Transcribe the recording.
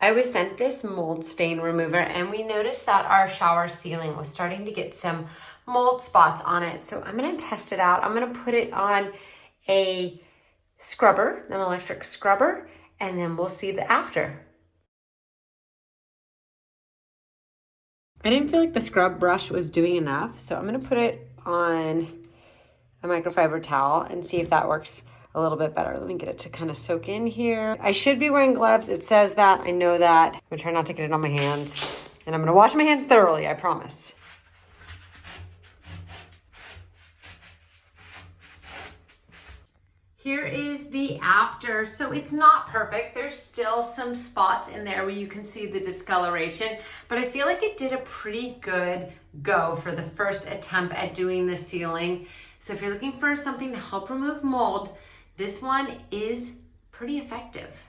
I was sent this mold stain remover and we noticed that our shower ceiling was starting to get some mold spots on it. So I'm gonna test it out. I'm gonna put it on a scrubber, an electric scrubber, and then we'll see the after. I didn't feel like the scrub brush was doing enough, so I'm gonna put it on a microfiber towel and see if that works a little bit better. Let me get it to kind of soak in here. I should be wearing gloves. It says that. I know that. I'm gonna try not to get it on my hands. And I'm gonna wash my hands thoroughly, I promise. Here is the after. So it's not perfect. There's still some spots in there where you can see the discoloration, but I feel like it did a pretty good go for the first attempt at doing the ceiling. So if you're looking for something to help remove mold, this one is pretty effective.